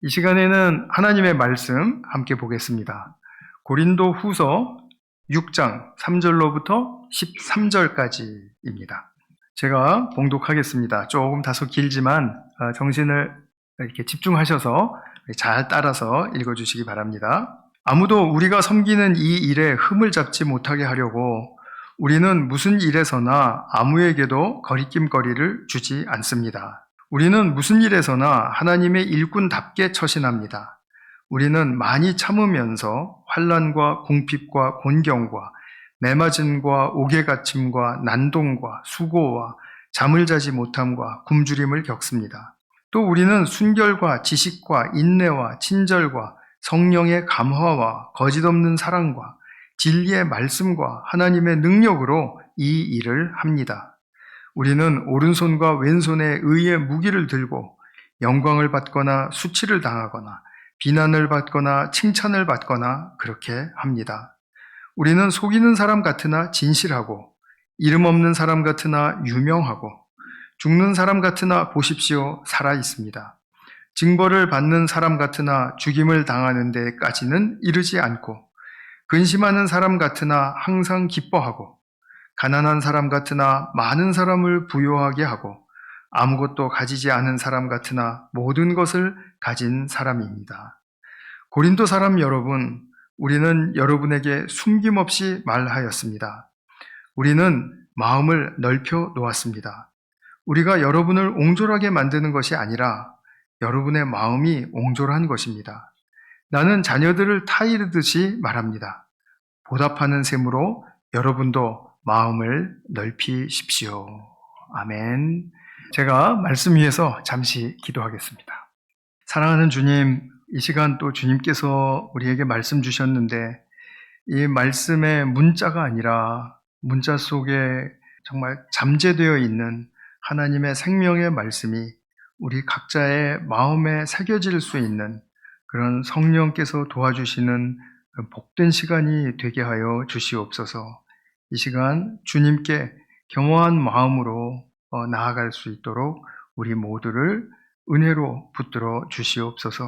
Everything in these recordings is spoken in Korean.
이 시간에는 하나님의 말씀 함께 보겠습니다. 고린도 후서 6장 3절로부터 13절까지입니다. 제가 봉독하겠습니다. 조금 다소 길지만 정신을 이렇게 집중하셔서 잘 따라서 읽어주시기 바랍니다. 아무도 우리가 섬기는 이 일에 흠을 잡지 못하게 하려고 우리는 무슨 일에서나 아무에게도 거리낌거리를 주지 않습니다. 우리는 무슨 일에서나 하나님의 일꾼답게 처신합니다. 우리는 많이 참으면서 환난과 궁핍과 곤경과 매맞음과 옥에갇힘과 난동과 수고와 잠을 자지 못함과 굶주림을 겪습니다. 또 우리는 순결과 지식과 인내와 친절과 성령의 감화와 거짓없는 사랑과 진리의 말씀과 하나님의 능력으로 이 일을 합니다. 우리는 오른손과 왼손에 의의 무기를 들고 영광을 받거나 수치를 당하거나 비난을 받거나 칭찬을 받거나 그렇게 합니다. 우리는 속이는 사람 같으나 진실하고 이름 없는 사람 같으나 유명하고 죽는 사람 같으나 보십시오 살아 있습니다. 징벌을 받는 사람 같으나 죽임을 당하는 데까지는 이르지 않고 근심하는 사람 같으나 항상 기뻐하고 가난한 사람 같으나 많은 사람을 부요하게 하고 아무것도 가지지 않은 사람 같으나 모든 것을 가진 사람입니다. 고린도 사람 여러분, 우리는 여러분에게 숨김없이 말하였습니다. 우리는 마음을 넓혀 놓았습니다. 우리가 여러분을 옹졸하게 만드는 것이 아니라 여러분의 마음이 옹졸한 것입니다. 나는 자녀들을 타이르듯이 말합니다. 보답하는 셈으로 여러분도 마음을 넓히십시오. 아멘. 제가 말씀 위에서 잠시 기도하겠습니다. 사랑하는 주님, 이 시간 또 주님께서 우리에게 말씀 주셨는데 이 말씀의 문자가 아니라 문자 속에 정말 잠재되어 있는 하나님의 생명의 말씀이 우리 각자의 마음에 새겨질 수 있는 그런 성령께서 도와주시는 복된 시간이 되게 하여 주시옵소서. 이 시간 주님께 겸허한 마음으로 나아갈 수 있도록 우리 모두를 은혜로 붙들어 주시옵소서.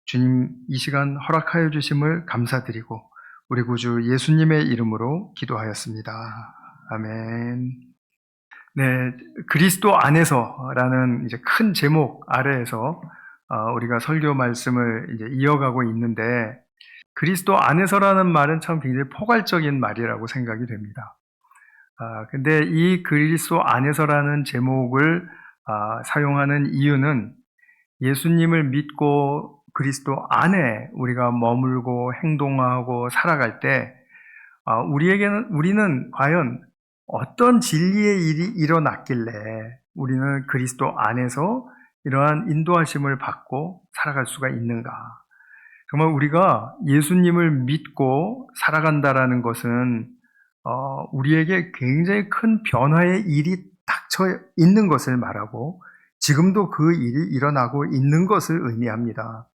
주님 이 시간 허락하여 주심을 감사드리고 우리 구주 예수님의 이름으로 기도하였습니다. 아멘. 네, 그리스도 안에서라는 이제 큰 제목 아래에서 우리가 설교 말씀을 이제 이어가고 있는데 그리스도 안에서라는 말은 참 굉장히 포괄적인 말이라고 생각이 됩니다. 근데 이 그리스도 안에서라는 제목을 사용하는 이유는 예수님을 믿고 그리스도 안에 우리가 머물고 행동하고 살아갈 때 우리는 과연 어떤 진리의 일이 일어났길래 우리는 그리스도 안에서 이러한 인도하심을 받고 살아갈 수가 있는가. 정말 우리가 예수님을 믿고 살아간다라는 것은 우리에게 굉장히 큰 변화의 일이 닥쳐 있는 것을 말하고 지금도 그 일이 일어나고 있는 것을 의미합니다.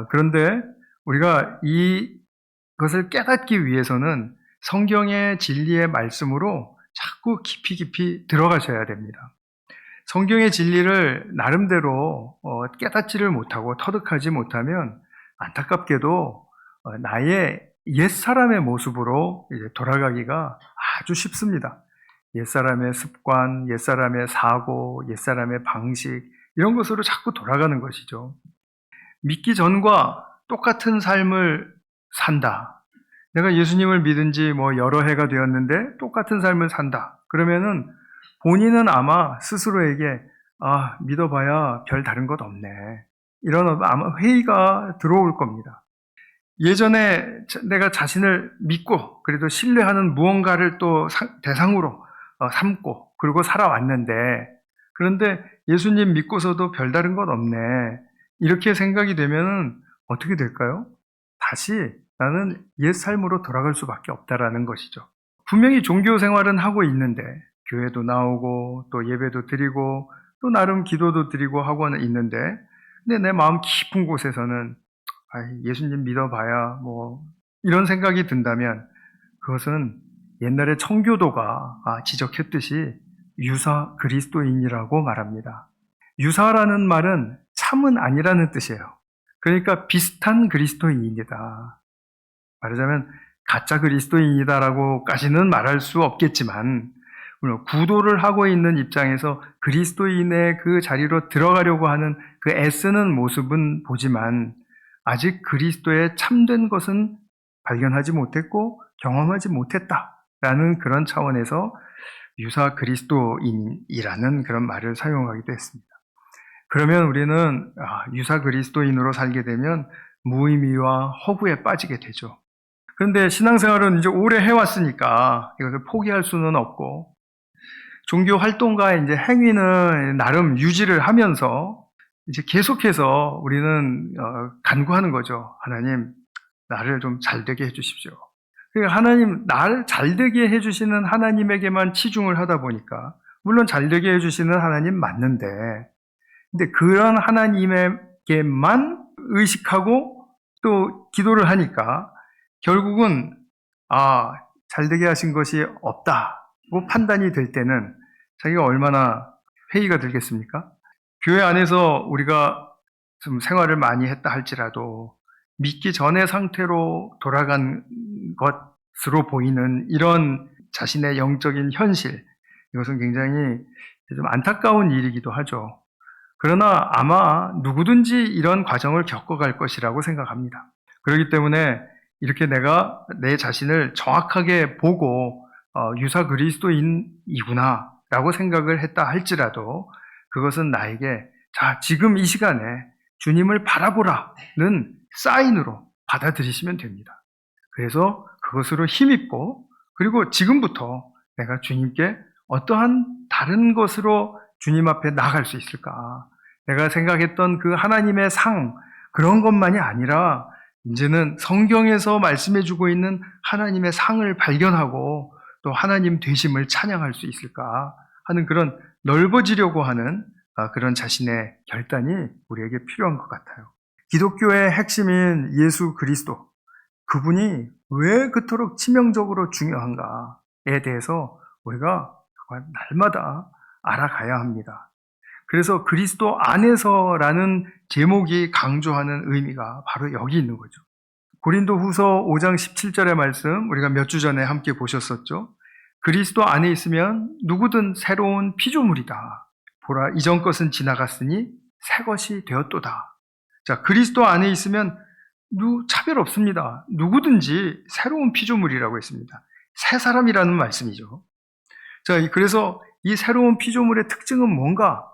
그런데 우리가 이것을 깨닫기 위해서는 성경의 진리의 말씀으로 자꾸 깊이 들어가셔야 됩니다. 성경의 진리를 나름대로 깨닫지를 못하고 터득하지 못하면 안타깝게도 나의 옛사람의 모습으로 이제 돌아가기가 아주 쉽습니다. 옛사람의 습관, 옛사람의 사고, 옛사람의 방식 이런 것으로 자꾸 돌아가는 것이죠. 믿기 전과 똑같은 삶을 산다. 내가 예수님을 믿은 지 여러 해가 되었는데 똑같은 삶을 산다. 그러면은 본인은 아마 스스로에게 믿어봐야 별 다른 것 없네. 이런 아마 회의가 들어올 겁니다. 예전에 내가 자신을 믿고 그래도 신뢰하는 무언가를 또 대상으로 삼고 그리고 살아왔는데 그런데 예수님 믿고서도 별다른 것 없네. 이렇게 생각이 되면 어떻게 될까요? 다시 나는 옛 삶으로 돌아갈 수밖에 없다라는 것이죠. 분명히 종교 생활은 하고 있는데 교회도 나오고 또 예배도 드리고 또 나름 기도도 드리고 하고는 있는데 근데 내 마음 깊은 곳에서는 예수님 믿어봐야 이런 생각이 든다면 그것은 옛날에 청교도가 지적했듯이 유사 그리스도인이라고 말합니다. 유사라는 말은 참은 아니라는 뜻이에요. 그러니까 비슷한 그리스도인이다. 말하자면 가짜 그리스도인이다라고까지는 말할 수 없겠지만 물론 구도를 하고 있는 입장에서 그리스도인의 그 자리로 들어가려고 하는 그 애쓰는 모습은 보지만 아직 그리스도의 참된 것은 발견하지 못했고 경험하지 못했다라는 그런 차원에서 유사 그리스도인이라는 그런 말을 사용하기도 했습니다. 그러면 우리는 유사 그리스도인으로 살게 되면 무의미와 허구에 빠지게 되죠. 그런데 신앙생활은 이제 오래 해왔으니까 이것을 포기할 수는 없고 종교 활동가의 이제 행위는 나름 유지를 하면서 이제 계속해서 우리는 간구하는 거죠. 하나님, 나를 좀 잘되게 해주십시오. 그러니까 하나님, 나를 잘되게 해주시는 하나님에게만 치중을 하다 보니까 물론 잘되게 해주시는 하나님 맞는데 근데 그런 하나님에게만 의식하고 또 기도를 하니까 결국은 잘되게 하신 것이 없다고 판단이 될 때는 자기가 얼마나 회의가 들겠습니까? 교회 안에서 우리가 좀 생활을 많이 했다 할지라도 믿기 전의 상태로 돌아간 것으로 보이는 이런 자신의 영적인 현실, 이것은 굉장히 좀 안타까운 일이기도 하죠. 그러나 아마 누구든지 이런 과정을 겪어갈 것이라고 생각합니다. 그렇기 때문에 이렇게 내가 내 자신을 정확하게 보고 유사 그리스도인이구나 라고 생각을 했다 할지라도 그것은 나에게 지금 이 시간에 주님을 바라보라는 사인으로 받아들이시면 됩니다. 그래서 그것으로 힘입고 그리고 지금부터 내가 주님께 어떠한 다른 것으로 주님 앞에 나아갈 수 있을까? 내가 생각했던 그 하나님의 상, 그런 것만이 아니라 이제는 성경에서 말씀해주고 있는 하나님의 상을 발견하고 또 하나님 되심을 찬양할 수 있을까 하는 그런 넓어지려고 하는 그런 자신의 결단이 우리에게 필요한 것 같아요. 기독교의 핵심인 예수 그리스도, 그분이 왜 그토록 치명적으로 중요한가에 대해서 우리가 날마다 알아가야 합니다. 그래서 그리스도 안에서라는 제목이 강조하는 의미가 바로 여기 있는 거죠. 고린도 후서 5장 17절의 말씀 우리가 몇 주 전에 함께 보셨었죠. 그리스도 안에 있으면 누구든 새로운 피조물이다. 보라, 이전 것은 지나갔으니 새 것이 되었도다. 자, 그리스도 안에 있으면 차별 없습니다. 누구든지 새로운 피조물이라고 했습니다. 새 사람이라는 말씀이죠. 자, 그래서 이 새로운 피조물의 특징은 뭔가?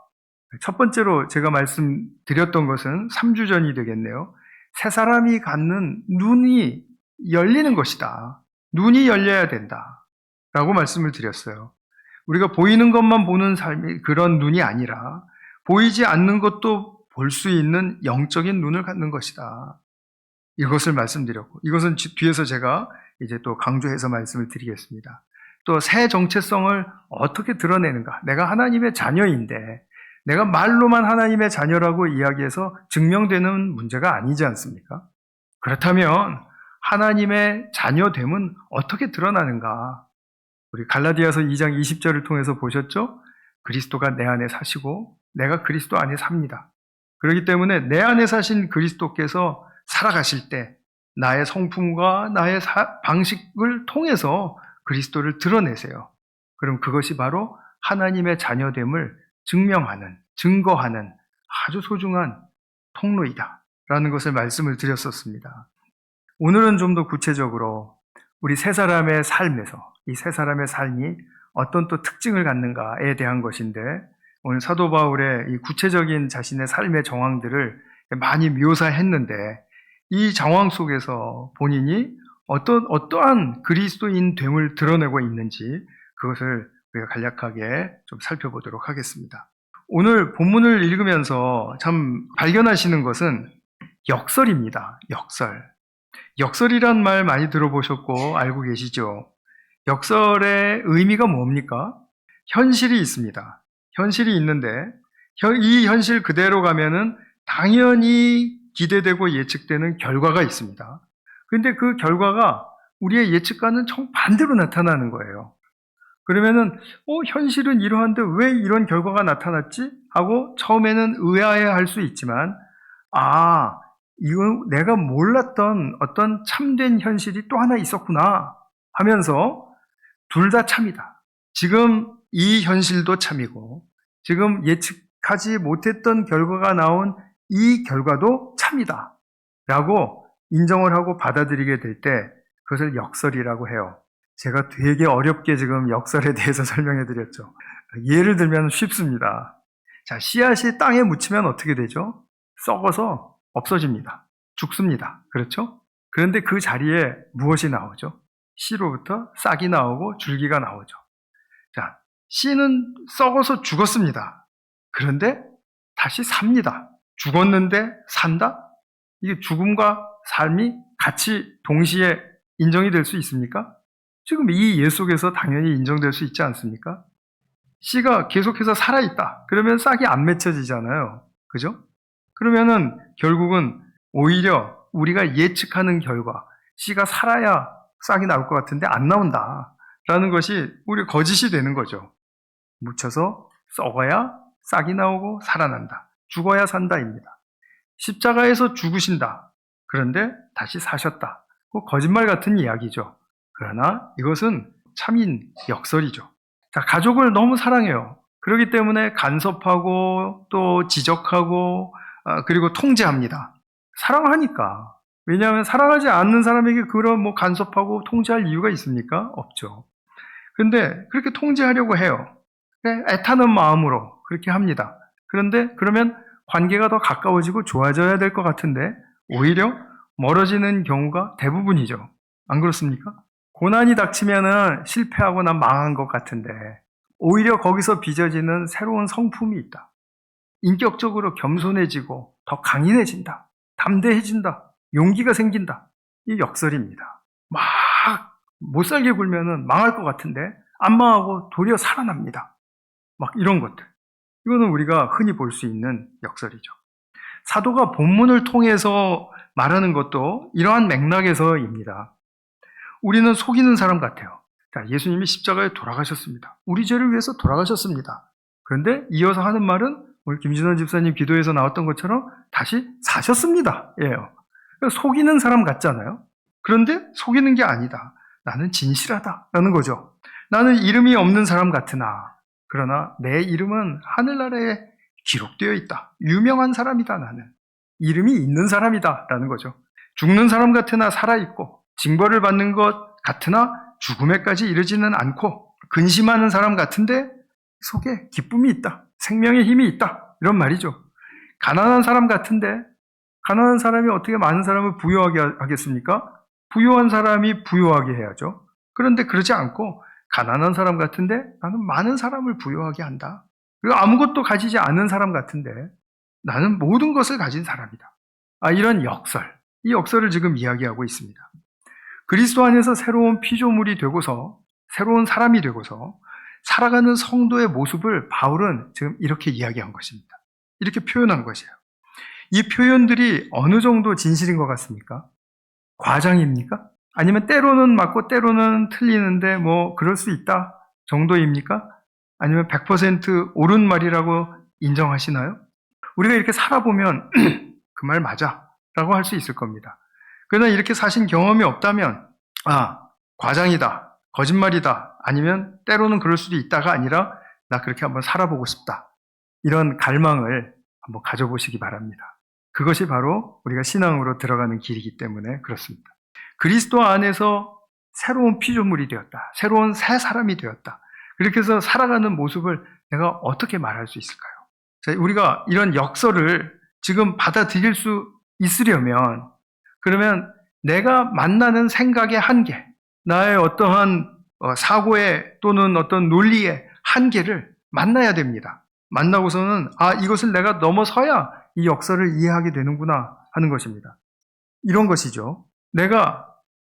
첫 번째로 제가 말씀드렸던 것은 3주 전이 되겠네요. 새 사람이 갖는 눈이 열리는 것이다. 눈이 열려야 된다. 라고 말씀을 드렸어요. 우리가 보이는 것만 보는 삶이 그런 눈이 아니라 보이지 않는 것도 볼 수 있는 영적인 눈을 갖는 것이다. 이것을 말씀드렸고 이것은 뒤에서 제가 이제 또 강조해서 말씀을 드리겠습니다. 또 새 정체성을 어떻게 드러내는가? 내가 하나님의 자녀인데 내가 말로만 하나님의 자녀라고 이야기해서 증명되는 문제가 아니지 않습니까? 그렇다면 하나님의 자녀됨은 어떻게 드러나는가? 우리 갈라디아서 2장 20절을 통해서 보셨죠? 그리스도가 내 안에 사시고 내가 그리스도 안에 삽니다. 그렇기 때문에 내 안에 사신 그리스도께서 살아가실 때 나의 성품과 나의 방식을 통해서 그리스도를 드러내세요. 그럼 그것이 바로 하나님의 자녀됨을 증명하는, 증거하는 아주 소중한 통로이다 라는 것을 말씀을 드렸었습니다. 오늘은 좀 더 구체적으로 우리 세 사람의 삶에서 이 세 사람의 삶이 어떤 또 특징을 갖는가에 대한 것인데 오늘 사도 바울의 이 구체적인 자신의 삶의 정황들을 많이 묘사했는데 이 정황 속에서 본인이 어떠한 그리스도인 됨을 드러내고 있는지 그것을 우리가 간략하게 좀 살펴보도록 하겠습니다. 오늘 본문을 읽으면서 참 발견하시는 것은 역설입니다. 역설. 역설이란 말 많이 들어보셨고 알고 계시죠? 역설의 의미가 뭡니까? 현실이 있습니다. 현실이 있는데 이 현실 그대로 가면은 당연히 기대되고 예측되는 결과가 있습니다. 그런데 그 결과가 우리의 예측과는 정반대로 나타나는 거예요. 그러면은 현실은 이러한데 왜 이런 결과가 나타났지? 하고 처음에는 의아해할 수 있지만 이건 내가 몰랐던 어떤 참된 현실이 또 하나 있었구나 하면서 둘 다 참이다. 지금 이 현실도 참이고 지금 예측하지 못했던 결과가 나온 이 결과도 참이다 라고 인정을 하고 받아들이게 될 때 그것을 역설이라고 해요. 제가 되게 어렵게 지금 역설에 대해서 설명해 드렸죠. 예를 들면 쉽습니다. 자, 씨앗이 땅에 묻히면 어떻게 되죠? 썩어서 없어집니다. 죽습니다. 그렇죠? 그런데 그 자리에 무엇이 나오죠? 씨로부터 싹이 나오고 줄기가 나오죠. 자, 씨는 썩어서 죽었습니다. 그런데 다시 삽니다. 죽었는데 산다? 이게 죽음과 삶이 같이 동시에 인정이 될 수 있습니까? 지금 이 예 속에서 당연히 인정될 수 있지 않습니까? 씨가 계속해서 살아있다. 그러면 싹이 안 맺혀지잖아요. 그죠? 그러면은 결국은 오히려 우리가 예측하는 결과, 씨가 살아야 싹이 나올 것 같은데 안 나온다. 라는 것이 우리 거짓이 되는 거죠. 묻혀서 썩어야 싹이 나오고 살아난다. 죽어야 산다입니다. 십자가에서 죽으신다. 그런데 다시 사셨다. 거짓말 같은 이야기죠. 그러나 이것은 참인 역설이죠. 자, 가족을 너무 사랑해요. 그렇기 때문에 간섭하고 또 지적하고 그리고 통제합니다. 사랑하니까. 왜냐하면 사랑하지 않는 사람에게 그런 간섭하고 통제할 이유가 있습니까? 없죠. 그런데 그렇게 통제하려고 해요. 애타는 마음으로 그렇게 합니다. 그런데 그러면 관계가 더 가까워지고 좋아져야 될 것 같은데 오히려 멀어지는 경우가 대부분이죠. 안 그렇습니까? 고난이 닥치면은 실패하고 난 망한 것 같은데 오히려 거기서 빚어지는 새로운 성품이 있다. 인격적으로 겸손해지고 더 강인해진다. 담대해진다. 용기가 생긴다. 이 역설입니다. 막 못 살게 굴면은 망할 것 같은데 안 망하고 도리어 살아납니다. 막 이런 것들. 이거는 우리가 흔히 볼 수 있는 역설이죠. 사도가 본문을 통해서 말하는 것도 이러한 맥락에서입니다. 우리는 속이는 사람 같아요. 자, 예수님이 십자가에 돌아가셨습니다. 우리 죄를 위해서 돌아가셨습니다. 그런데 이어서 하는 말은 오늘 김진원 집사님 기도에서 나왔던 것처럼 다시 사셨습니다. 예요. 속이는 사람 같잖아요. 그런데 속이는 게 아니다. 나는 진실하다라는 거죠. 나는 이름이 없는 사람 같으나 그러나 내 이름은 하늘나라에 기록되어 있다. 유명한 사람이다 나는. 이름이 있는 사람이다 라는 거죠. 죽는 사람 같으나 살아있고 징벌을 받는 것 같으나 죽음에까지 이르지는 않고 근심하는 사람 같은데 속에 기쁨이 있다. 생명의 힘이 있다. 이런 말이죠. 가난한 사람 같은데 가난한 사람이 어떻게 많은 사람을 부유하게 하겠습니까? 부유한 사람이 부유하게 해야죠. 그런데 그러지 않고 가난한 사람 같은데 나는 많은 사람을 부유하게 한다. 그리고 아무것도 가지지 않은 사람 같은데 나는 모든 것을 가진 사람이다. 이런 역설. 이 역설을 지금 이야기하고 있습니다. 그리스도 안에서 새로운 피조물이 되고서 새로운 사람이 되고서 살아가는 성도의 모습을 바울은 지금 이렇게 이야기한 것입니다. 이렇게 표현한 것이에요. 이 표현들이 어느 정도 진실인 것 같습니까? 과장입니까? 아니면 때로는 맞고 때로는 틀리는데 그럴 수 있다 정도입니까? 아니면 100% 옳은 말이라고 인정하시나요? 우리가 이렇게 살아보면 그 말 맞아 라고 할 수 있을 겁니다. 그러나 이렇게 사신 경험이 없다면 과장이다, 거짓말이다, 아니면 때로는 그럴 수도 있다가 아니라 나 그렇게 한번 살아보고 싶다. 이런 갈망을 한번 가져보시기 바랍니다. 그것이 바로 우리가 신앙으로 들어가는 길이기 때문에 그렇습니다. 그리스도 안에서 새로운 피조물이 되었다. 새로운 새 사람이 되었다. 그렇게 해서 살아가는 모습을 내가 어떻게 말할 수 있을까요? 자, 우리가 이런 역설을 지금 받아들일 수 있으려면 그러면 내가 만나는 생각의 한계, 나의 어떠한 사고의 또는 어떤 논리의 한계를 만나야 됩니다. 만나고서는 이것을 내가 넘어서야 이 역설을 이해하게 되는구나 하는 것입니다. 이런 것이죠. 내가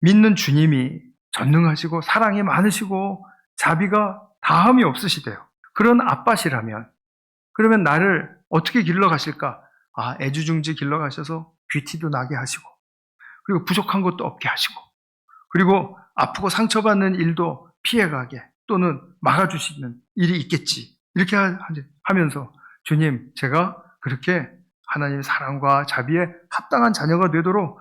믿는 주님이 전능하시고 사랑이 많으시고 자비가 다함이 없으시대요. 그런 아빠시라면 그러면 나를 어떻게 길러가실까? 애주중지 길러가셔서 귀티도 나게 하시고 그리고 부족한 것도 없게 하시고 그리고 아프고 상처받는 일도 피해가게 또는 막아주시는 일이 있겠지. 이렇게 하면서 주님, 제가 그렇게 하나님 사랑과 자비에 합당한 자녀가 되도록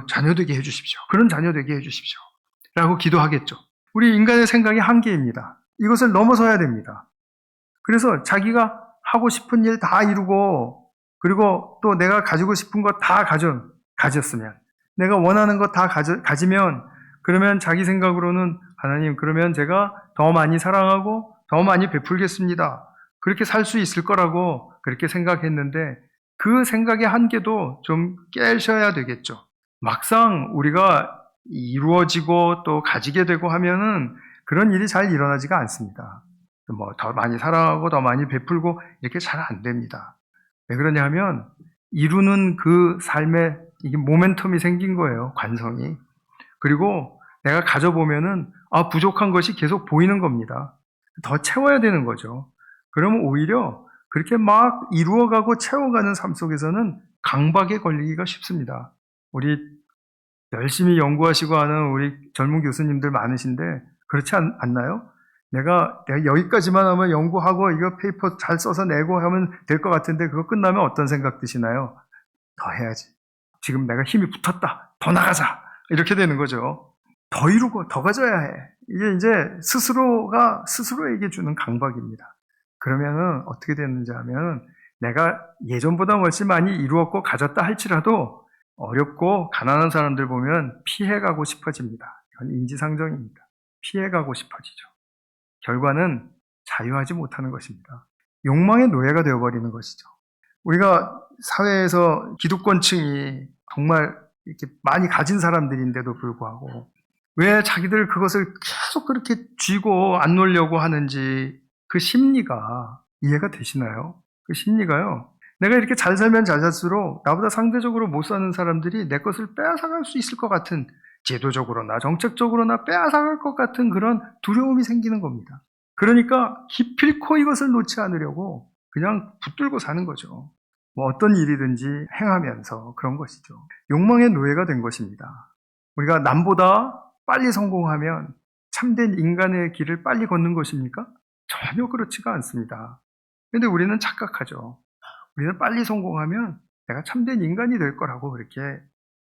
자녀 되게 해주십시오. 그런 자녀 되게 해주십시오. 라고 기도하겠죠. 우리 인간의 생각이 한계입니다. 이것을 넘어서야 됩니다. 그래서 자기가 하고 싶은 일 다 이루고, 그리고 또 내가 가지고 싶은 것 다 가졌으면, 내가 원하는 것 다 가지면, 그러면 자기 생각으로는 하나님, 그러면 제가 더 많이 사랑하고 더 많이 베풀겠습니다. 그렇게 살 수 있을 거라고 그렇게 생각했는데, 그 생각의 한계도 좀 깨셔야 되겠죠. 막상 우리가 이루어지고 또 가지게 되고 하면은 그런 일이 잘 일어나지가 않습니다. 더 많이 사랑하고 더 많이 베풀고 이렇게 잘 안 됩니다. 왜 그러냐 하면 이루는 그 삶에 이게 모멘텀이 생긴 거예요. 관성이. 그리고 내가 가져보면은 부족한 것이 계속 보이는 겁니다. 더 채워야 되는 거죠. 그러면 오히려 그렇게 막 이루어가고 채워가는 삶 속에서는 강박에 걸리기가 쉽습니다. 우리 열심히 연구하시고 하는 우리 젊은 교수님들 많으신데 그렇지 않나요? 내가 여기까지만 하면 연구하고 이거 페이퍼 잘 써서 내고 하면 될 것 같은데 그거 끝나면 어떤 생각 드시나요? 더 해야지. 지금 내가 힘이 붙었다. 더 나가자. 이렇게 되는 거죠. 더 이루고 더 가져야 해. 이게 이제 스스로가 스스로에게 주는 강박입니다. 그러면은 어떻게 되는지 하면 내가 예전보다 훨씬 많이 이루었고 가졌다 할지라도 어렵고 가난한 사람들 보면 피해가고 싶어집니다. 이건 인지상정입니다. 피해가고 싶어지죠. 결과는 자유하지 못하는 것입니다. 욕망의 노예가 되어버리는 것이죠. 우리가 사회에서 기득권층이 정말 이렇게 많이 가진 사람들인데도 불구하고 왜 자기들 그것을 계속 그렇게 쥐고 안 놓으려고 하는지 그 심리가 이해가 되시나요? 그 심리가요. 내가 이렇게 잘 살면 잘 살수록 나보다 상대적으로 못 사는 사람들이 내 것을 빼앗아갈 수 있을 것 같은 제도적으로나 정책적으로나 빼앗아갈 것 같은 그런 두려움이 생기는 겁니다. 그러니까 기필코 이것을 놓지 않으려고 그냥 붙들고 사는 거죠. 어떤 일이든지 행하면서 그런 것이죠. 욕망의 노예가 된 것입니다. 우리가 남보다 빨리 성공하면 참된 인간의 길을 빨리 걷는 것입니까? 전혀 그렇지가 않습니다. 그런데 우리는 착각하죠. 우리는 빨리 성공하면 내가 참된 인간이 될 거라고 그렇게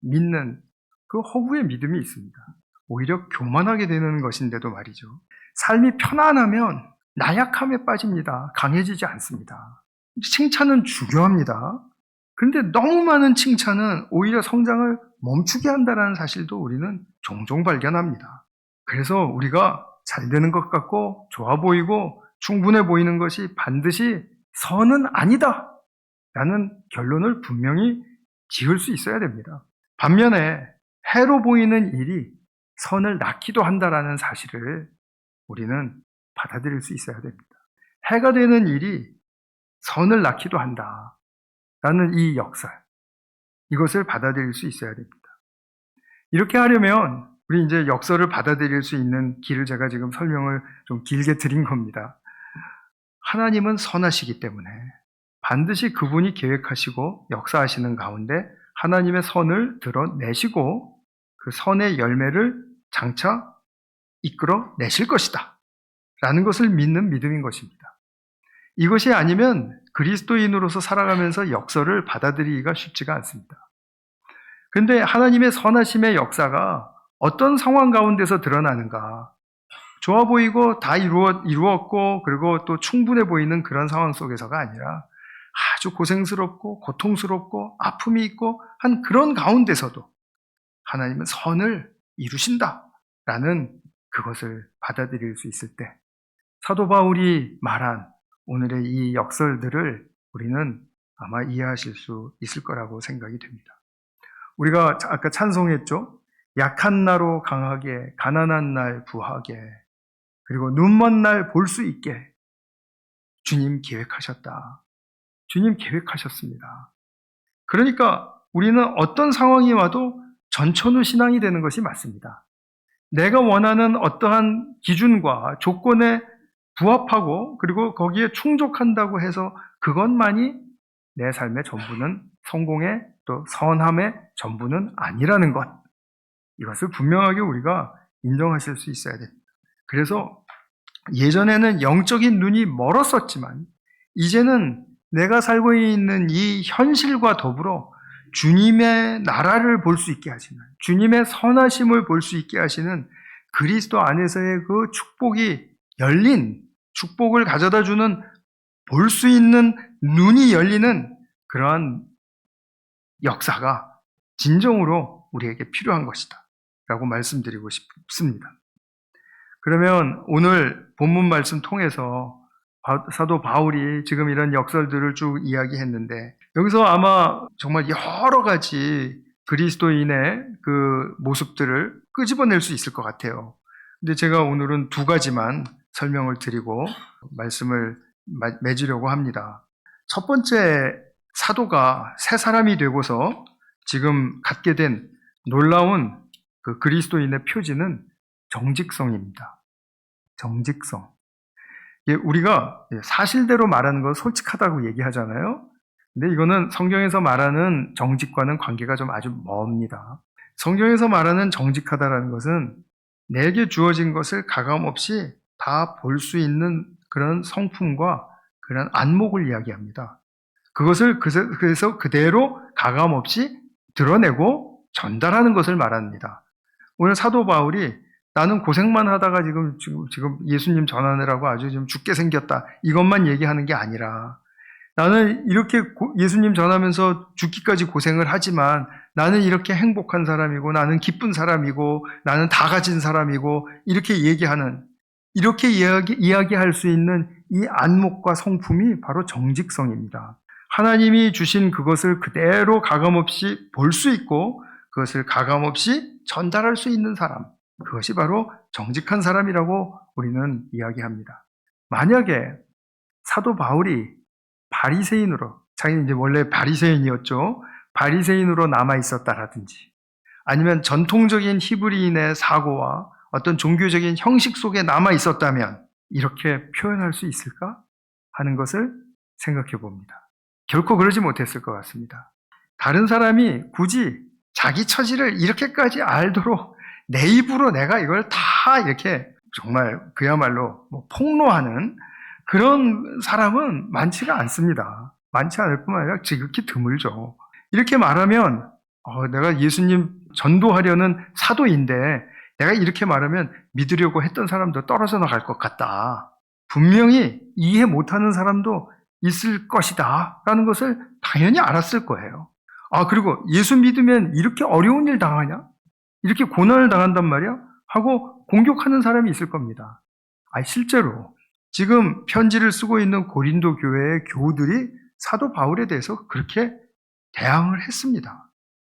믿는 그 허구의 믿음이 있습니다. 오히려 교만하게 되는 것인데도 말이죠. 삶이 편안하면 나약함에 빠집니다. 강해지지 않습니다. 칭찬은 중요합니다. 그런데 너무 많은 칭찬은 오히려 성장을 멈추게 한다는 사실도 우리는 종종 발견합니다. 그래서 우리가 잘 되는 것 같고 좋아 보이고 충분해 보이는 것이 반드시 선은 아니다 라는 결론을 분명히 지을 수 있어야 됩니다. 반면에 해로 보이는 일이 선을 낳기도 한다라는 사실을 우리는 받아들일 수 있어야 됩니다. 해가 되는 일이 선을 낳기도 한다라는 이 역설, 이것을 받아들일 수 있어야 됩니다. 이렇게 하려면 우리 이제 역설을 받아들일 수 있는 길을 제가 지금 설명을 좀 길게 드린 겁니다. 하나님은 선하시기 때문에 반드시 그분이 계획하시고 역사하시는 가운데 하나님의 선을 드러내시고 그 선의 열매를 장차 이끌어 내실 것이다 라는 것을 믿는 믿음인 것입니다. 이것이 아니면 그리스도인으로서 살아가면서 역설을 받아들이기가 쉽지가 않습니다. 그런데 하나님의 선하심의 역사가 어떤 상황 가운데서 드러나는가? 좋아 보이고 다 이루었고 그리고 또 충분해 보이는 그런 상황 속에서가 아니라 아주 고생스럽고 고통스럽고 아픔이 있고 한 그런 가운데서도 하나님은 선을 이루신다라는 그것을 받아들일 수 있을 때 사도 바울이 말한 오늘의 이 역설들을 우리는 아마 이해하실 수 있을 거라고 생각이 됩니다. 우리가 아까 찬송했죠? 약한 나로 강하게, 가난한 날 부하게, 그리고 눈먼 날 볼 수 있게 주님 계획하셨다. 주님 계획하셨습니다. 그러니까 우리는 어떤 상황이 와도 전천후 신앙이 되는 것이 맞습니다. 내가 원하는 어떠한 기준과 조건에 부합하고 그리고 거기에 충족한다고 해서 그것만이 내 삶의 전부는 성공의 또 선함의 전부는 아니라는 것. 이것을 분명하게 우리가 인정하실 수 있어야 됩니다. 그래서 예전에는 영적인 눈이 멀었었지만 이제는 내가 살고 있는 이 현실과 더불어 주님의 나라를 볼 수 있게 하시는, 주님의 선하심을 볼 수 있게 하시는 그리스도 안에서의 그 축복이 열린, 축복을 가져다 주는, 볼 수 있는 눈이 열리는 그러한 역사가 진정으로 우리에게 필요한 것이다 라고 말씀드리고 싶습니다. 그러면 오늘 본문 말씀 통해서 사도 바울이 지금 이런 역설들을 쭉 이야기했는데, 여기서 아마 정말 여러 가지 그리스도인의 그 모습들을 끄집어낼 수 있을 것 같아요. 근데 제가 오늘은 두 가지만 설명을 드리고 말씀을 맺으려고 합니다. 첫 번째, 사도가 새 사람이 되고서 지금 갖게 된 놀라운 그 그리스도인의 표지는 정직성입니다. 정직성. 우리가 사실대로 말하는 건 솔직하다고 얘기하잖아요. 근데 이거는 성경에서 말하는 정직과는 관계가 좀 아주 멉니다. 성경에서 말하는 정직하다라는 것은 내게 주어진 것을 가감없이 다 볼 수 있는 그런 성품과 그런 안목을 이야기합니다. 그것을 그래서 그대로 가감없이 드러내고 전달하는 것을 말합니다. 오늘 사도 바울이 나는 고생만 하다가 지금 예수님 전하느라고 아주 좀 죽게 생겼다, 이것만 얘기하는 게 아니라, 나는 이렇게 예수님 전하면서 죽기까지 고생을 하지만 나는 이렇게 행복한 사람이고, 나는 기쁜 사람이고, 나는 다 가진 사람이고, 이렇게 얘기하는, 이렇게 이야기할 수 있는 이 안목과 성품이 바로 정직성입니다. 하나님이 주신 그것을 그대로 가감없이 볼 수 있고 그것을 가감없이 전달할 수 있는 사람, 그것이 바로 정직한 사람이라고 우리는 이야기합니다. 만약에 사도 바울이 바리새인으로, 자기는 이제 원래 바리새인이었죠. 바리새인으로 남아 있었다라든지, 아니면 전통적인 히브리인의 사고와 어떤 종교적인 형식 속에 남아 있었다면 이렇게 표현할 수 있을까 하는 것을 생각해 봅니다. 결코 그러지 못했을 것 같습니다. 다른 사람이 굳이 자기 처지를 이렇게까지 알도록 내 입으로 내가 이걸 다 이렇게 정말 그야말로 폭로하는 그런 사람은 많지가 않습니다. 많지 않을 뿐만 아니라 지극히 드물죠. 이렇게 말하면 내가 예수님 전도하려는 사도인데 내가 이렇게 말하면 믿으려고 했던 사람도 떨어져 나갈 것 같다, 분명히 이해 못하는 사람도 있을 것이다 라는 것을 당연히 알았을 거예요. 그리고 예수 믿으면 이렇게 어려운 일 당하냐? 이렇게 고난을 당한단 말이야? 하고 공격하는 사람이 있을 겁니다. 실제로 지금 편지를 쓰고 있는 고린도 교회의 교우들이 사도 바울에 대해서 그렇게 대항을 했습니다.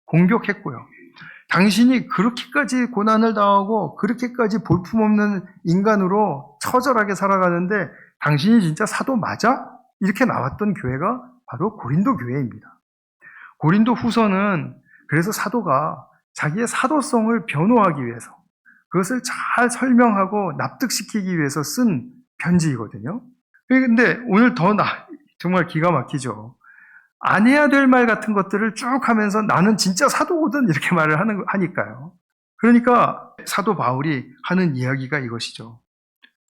공격했고요. 당신이 그렇게까지 고난을 당하고 그렇게까지 볼품없는 인간으로 처절하게 살아가는데 당신이 진짜 사도 맞아? 이렇게 나왔던 교회가 바로 고린도 교회입니다. 고린도 후서는 그래서 사도가 자기의 사도성을 변호하기 위해서, 그것을 잘 설명하고 납득시키기 위해서 쓴 편지이거든요. 그런데 오늘 정말 기가 막히죠. 안 해야 될 말 같은 것들을 쭉 하면서 나는 진짜 사도거든 이렇게 말을 하니까요. 그러니까 사도 바울이 하는 이야기가 이것이죠.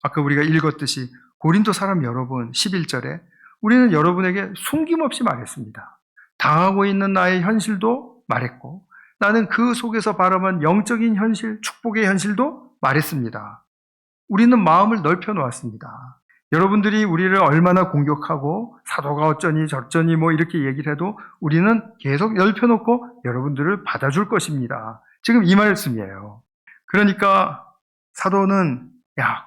아까 우리가 읽었듯이 고린도 사람 여러분 11절에 우리는 여러분에게 숨김없이 말했습니다. 당하고 있는 나의 현실도 말했고 나는 그 속에서 바라본 영적인 현실, 축복의 현실도 말했습니다. 우리는 마음을 넓혀 놓았습니다. 여러분들이 우리를 얼마나 공격하고 사도가 어쩌니 저쩌니 이렇게 얘기를 해도 우리는 계속 넓혀 놓고 여러분들을 받아줄 것입니다. 지금 이 말씀이에요. 그러니까 사도는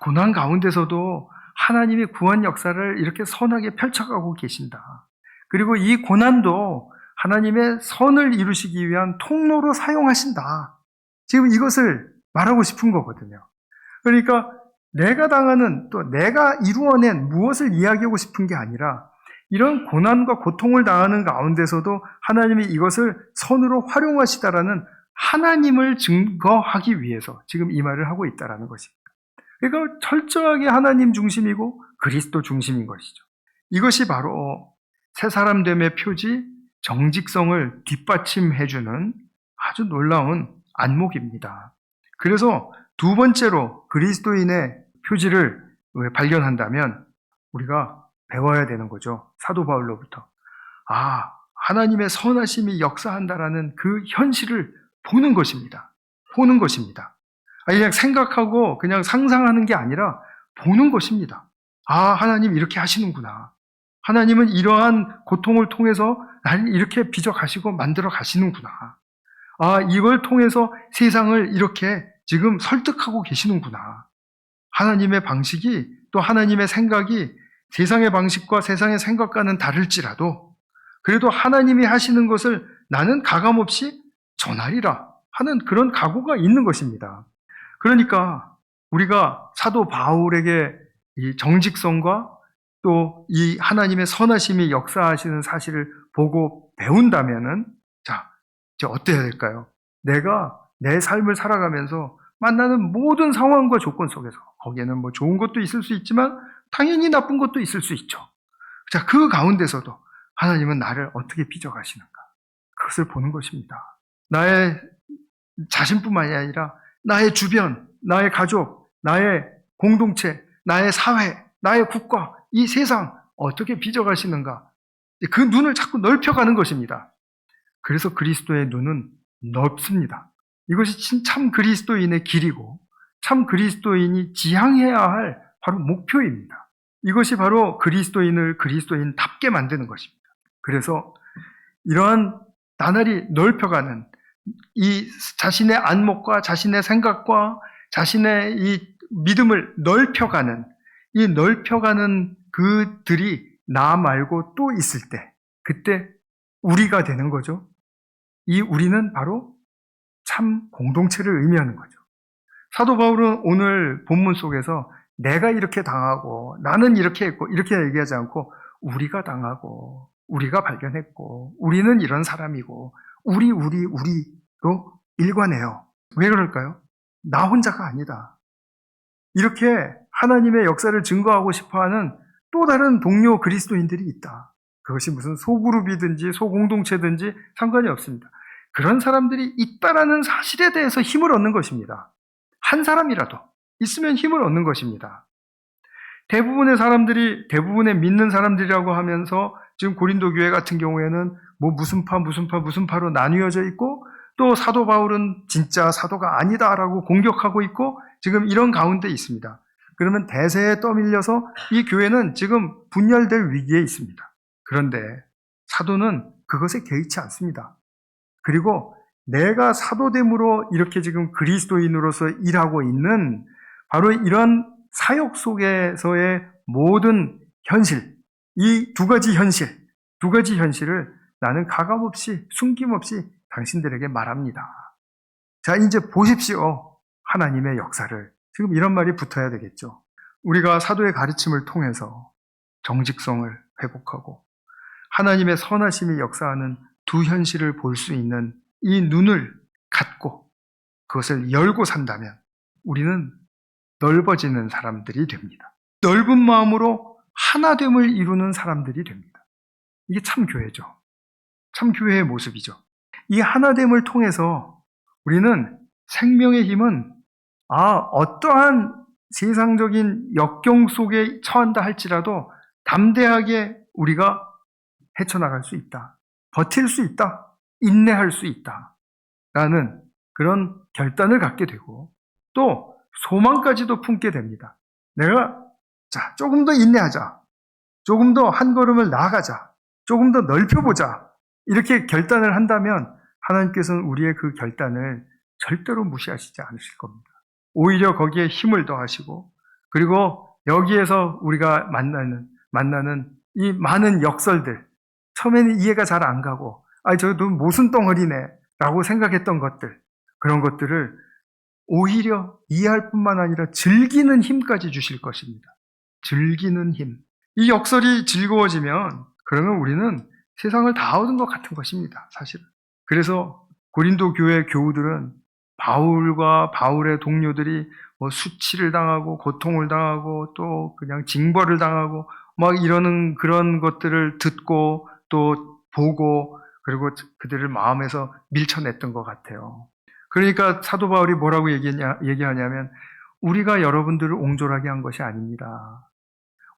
고난 가운데서도 하나님이 구원 역사를 이렇게 선하게 펼쳐가고 계신다. 그리고 이 고난도 하나님의 선을 이루시기 위한 통로로 사용하신다. 지금 이것을 말하고 싶은 거거든요. 그러니까 내가 당하는, 또 내가 이루어낸 무엇을 이야기하고 싶은 게 아니라 이런 고난과 고통을 당하는 가운데서도 하나님이 이것을 선으로 활용하시다라는 하나님을 증거하기 위해서 지금 이 말을 하고 있다는 것입니다. 그러니까 철저하게 하나님 중심이고 그리스도 중심인 것이죠. 이것이 바로 새 사람됨의 표지, 정직성을 뒷받침해주는 아주 놀라운 안목입니다. 그래서 두 번째로 그리스도인의 표지를 발견한다면 우리가 배워야 되는 거죠. 사도 바울로부터. 하나님의 선하심이 역사한다라는 그 현실을 보는 것입니다. 보는 것입니다. 그냥 생각하고 그냥 상상하는 게 아니라 보는 것입니다. 하나님 이렇게 하시는구나. 하나님은 이러한 고통을 통해서 나를 이렇게 빚어가시고 만들어 가시는구나. 이걸 통해서 세상을 이렇게 지금 설득하고 계시는구나. 하나님의 방식이 또 하나님의 생각이 세상의 방식과 세상의 생각과는 다를지라도 그래도 하나님이 하시는 것을 나는 가감없이 전하리라 하는 그런 각오가 있는 것입니다. 그러니까 우리가 사도 바울에게 이 정직성과 또 이 하나님의 선하심이 역사하시는 사실을 보고 배운다면은 이제 어때야 될까요? 내가 내 삶을 살아가면서 만나는 모든 상황과 조건 속에서 거기에는 뭐 좋은 것도 있을 수 있지만 당연히 나쁜 것도 있을 수 있죠. 그 가운데서도 하나님은 나를 어떻게 빚어가시는가 그것을 보는 것입니다. 나의 자신뿐만이 아니라 나의 주변, 나의 가족, 나의 공동체, 나의 사회, 나의 국가, 이 세상 어떻게 빚어가시는가 그 눈을 자꾸 넓혀가는 것입니다. 그래서 그리스도의 눈은 넓습니다. 이것이 참 그리스도인의 길이고 참 그리스도인이 지향해야 할 바로 목표입니다. 이것이 바로 그리스도인을 그리스도인답게 만드는 것입니다. 그래서 이러한 나날이 넓혀가는 이 자신의 안목과 자신의 생각과 자신의 이 믿음을 넓혀가는 이 넓혀가는 그들이 나 말고 또 있을 때 그때 우리가 되는 거죠. 이 우리는 바로 참 공동체를 의미하는 거죠. 사도 바울은 오늘 본문 속에서 내가 이렇게 당하고 나는 이렇게 했고 이렇게 얘기하지 않고 우리가 당하고 우리가 발견했고 우리는 이런 사람이고 우리로 일관해요. 왜 그럴까요? 나 혼자가 아니다. 이렇게 하나님의 역사를 증거하고 싶어하는 또 다른 동료 그리스도인들이 있다. 그것이 무슨 소그룹이든지 소공동체든지 상관이 없습니다. 그런 사람들이 있다라는 사실에 대해서 힘을 얻는 것입니다. 한 사람이라도 있으면 힘을 얻는 것입니다. 대부분의 믿는 사람들이라고 하면서 지금 고린도 교회 같은 경우에는 뭐 무슨 파로 나뉘어져 있고 또 사도 바울은 진짜 사도가 아니다라고 공격하고 있고 지금 이런 가운데 있습니다. 그러면 대세에 떠밀려서 이 교회는 지금 분열될 위기에 있습니다. 그런데 사도는 그것에 개의치 않습니다. 그리고 내가 사도됨으로 이렇게 지금 그리스도인으로서 일하고 있는 바로 이런 사역 속에서의 모든 현실, 이 두 가지 현실을 나는 가감없이 숨김없이 당신들에게 말합니다. 자, 이제 보십시오. 하나님의 역사를. 지금 이런 말이 붙어야 되겠죠. 우리가 사도의 가르침을 통해서 정직성을 회복하고 하나님의 선하심이 역사하는 두 현실을 볼 수 있는 이 눈을 갖고 그것을 열고 산다면 우리는 넓어지는 사람들이 됩니다. 넓은 마음으로 하나됨을 이루는 사람들이 됩니다. 이게 참 교회죠. 참 교회의 모습이죠. 이 하나됨을 통해서 우리는 생명의 힘은 어떠한 세상적인 역경 속에 처한다 할지라도 담대하게 우리가 헤쳐나갈 수 있다. 버틸 수 있다. 인내할 수 있다. 라는 그런 결단을 갖게 되고 또 소망까지도 품게 됩니다. 내가 조금 더 인내하자. 조금 더 한 걸음을 나아가자. 조금 더 넓혀보자. 이렇게 결단을 한다면 하나님께서는 우리의 그 결단을 절대로 무시하시지 않으실 겁니다. 오히려 거기에 힘을 더하시고 그리고 여기에서 우리가 만나는 이 많은 역설들 처음에는 이해가 잘 안 가고 저도 모순 덩어리네 라고 생각했던 것들 그런 것들을 오히려 이해할 뿐만 아니라 즐기는 힘까지 주실 것입니다. 즐기는 힘. 이 역설이 즐거워지면 그러면 우리는 세상을 다 얻은 것 같은 것입니다. 사실은. 그래서 고린도 교회 교우들은 바울과 바울의 동료들이 뭐 수치를 당하고 고통을 당하고 또 그냥 징벌을 당하고 막 이러는 그런 것들을 듣고 또 보고 그리고 그들을 마음에서 밀쳐냈던 것 같아요. 그러니까 사도 바울이 뭐라고 얘기하냐면 우리가 여러분들을 옹졸하게 한 것이 아닙니다.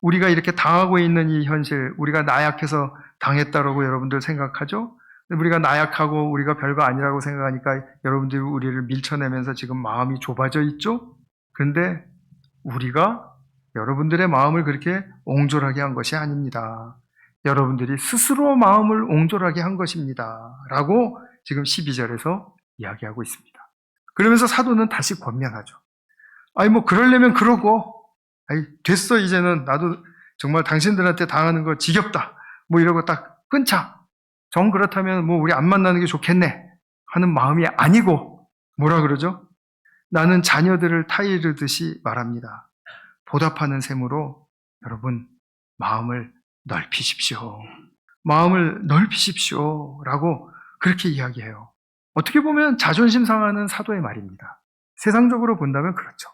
우리가 이렇게 당하고 있는 이 현실, 우리가 나약해서 당했다라고 여러분들 생각하죠? 우리가 나약하고 우리가 별거 아니라고 생각하니까 여러분들이 우리를 밀쳐내면서 지금 마음이 좁아져 있죠? 그런데 우리가 여러분들의 마음을 그렇게 옹졸하게 한 것이 아닙니다. 여러분들이 스스로 마음을 옹졸하게 한 것입니다. 라고 지금 12절에서 이야기하고 있습니다. 그러면서 사도는 다시 권면하죠. 아니 뭐 그러려면 그러고, 아니 됐어 이제는 나도 정말 당신들한테 당하는 거 지겹다. 뭐 이러고 딱 끊자. 정 그렇다면 뭐 우리 안 만나는 게 좋겠네 하는 마음이 아니고 뭐라 그러죠? 나는 자녀들을 타이르듯이 말합니다. 보답하는 셈으로 여러분 마음을 넓히십시오. 마음을 넓히십시오. 라고 그렇게 이야기해요. 어떻게 보면 자존심 상하는 사도의 말입니다. 세상적으로 본다면 그렇죠.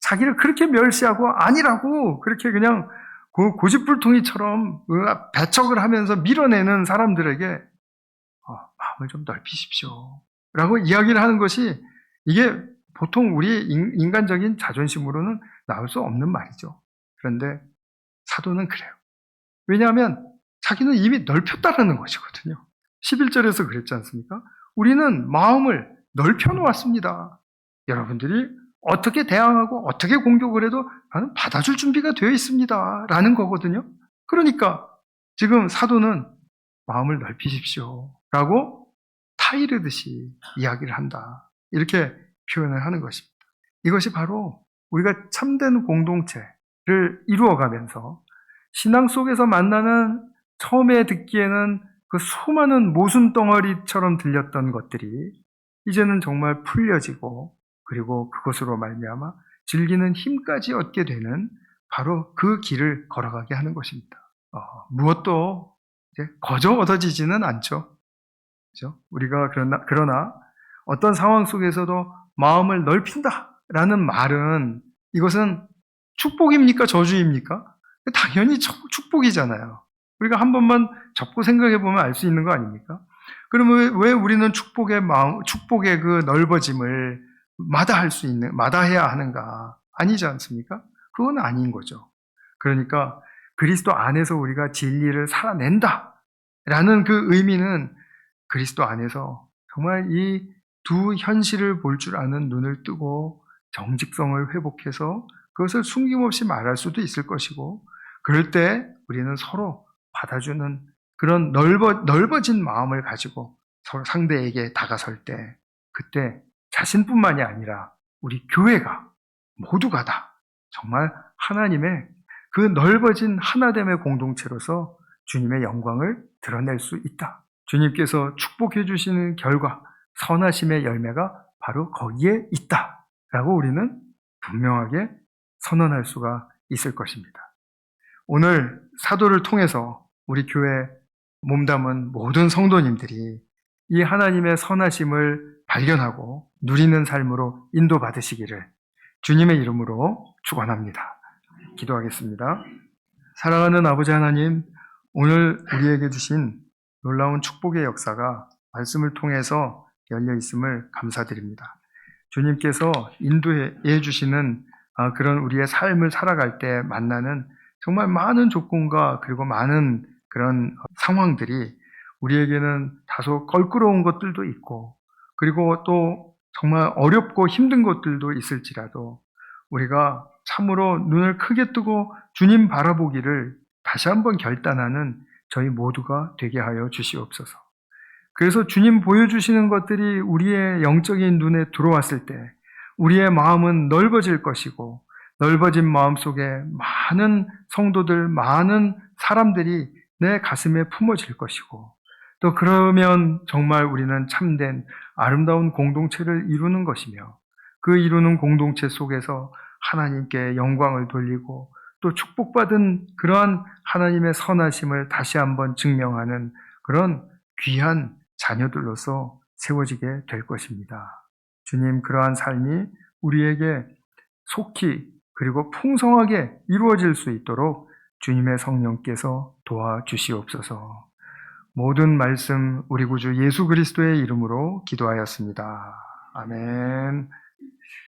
자기를 그렇게 멸시하고 아니라고 그렇게 그냥 고집불통이처럼 배척을 하면서 밀어내는 사람들에게 마음을 좀 넓히십시오. 라고 이야기를 하는 것이 이게 보통 우리의 인간적인 자존심으로는 나올 수 없는 말이죠. 그런데 사도는 그래요. 왜냐하면 자기는 이미 넓혔다라는 것이거든요. 11절에서 그랬지 않습니까? 우리는 마음을 넓혀 놓았습니다. 여러분들이 어떻게 대항하고 어떻게 공격을 해도 나는 받아줄 준비가 되어 있습니다. 라는 거거든요. 그러니까 지금 사도는 마음을 넓히십시오. 라고 타이르듯이 이야기를 한다. 이렇게 표현을 하는 것입니다. 이것이 바로 우리가 참된 공동체를 이루어가면서 신앙 속에서 만나는 처음에 듣기에는 그 수많은 모순 덩어리처럼 들렸던 것들이 이제는 정말 풀려지고 그리고 그것으로 말미암아 즐기는 힘까지 얻게 되는 바로 그 길을 걸어가게 하는 것입니다. 무엇도 이제 거저 얻어지지는 않죠. 그렇죠? 우리가 그러나 어떤 상황 속에서도 마음을 넓힌다라는 말은 이것은 축복입니까? 저주입니까? 당연히 축복이잖아요. 우리가 한 번만 접고 생각해 보면 알 수 있는 거 아닙니까? 그러면 왜 우리는 축복의 그 넓어짐을 마다해야 하는가? 아니지 않습니까? 그건 아닌 거죠. 그러니까 그리스도 안에서 우리가 진리를 살아낸다라는 그 의미는 그리스도 안에서 정말 이 두 현실을 볼 줄 아는 눈을 뜨고 정직성을 회복해서 그것을 숨김없이 말할 수도 있을 것이고 그럴 때 우리는 서로 받아주는 그런 넓어진 마음을 가지고 서로 상대에게 다가설 때 그때 자신뿐만이 아니라 우리 교회가 모두가 다 정말 하나님의 그 넓어진 하나됨의 공동체로서 주님의 영광을 드러낼 수 있다. 주님께서 축복해 주시는 결과 선하심의 열매가 바로 거기에 있다라고 우리는 분명하게 선언할 수가 있을 것입니다. 오늘 사도를 통해서 우리 교회 몸담은 모든 성도님들이 이 하나님의 선하심을 발견하고 누리는 삶으로 인도받으시기를 주님의 이름으로 축원합니다. 기도하겠습니다. 사랑하는 아버지 하나님, 오늘 우리에게 주신 놀라운 축복의 역사가 말씀을 통해서 열려 있음을 감사드립니다. 주님께서 인도해 주시는 그런 우리의 삶을 살아갈 때 만나는 정말 많은 조건과 그리고 많은 그런 상황들이 우리에게는 다소 껄끄러운 것들도 있고 그리고 또 정말 어렵고 힘든 것들도 있을지라도 우리가 참으로 눈을 크게 뜨고 주님 바라보기를 다시 한번 결단하는 저희 모두가 되게 하여 주시옵소서. 그래서 주님 보여주시는 것들이 우리의 영적인 눈에 들어왔을 때 우리의 마음은 넓어질 것이고 넓어진 마음 속에 많은 성도들, 많은 사람들이 내 가슴에 품어질 것이고 또 그러면 정말 우리는 참된 아름다운 공동체를 이루는 것이며 그 이루는 공동체 속에서 하나님께 영광을 돌리고 또 축복받은 그러한 하나님의 선하심을 다시 한번 증명하는 그런 귀한 자녀들로서 세워지게 될 것입니다. 주님, 그러한 삶이 우리에게 속히 그리고 풍성하게 이루어질 수 있도록 주님의 성령께서 도와주시옵소서. 모든 말씀 우리 구주 예수 그리스도의 이름으로 기도하였습니다. 아멘.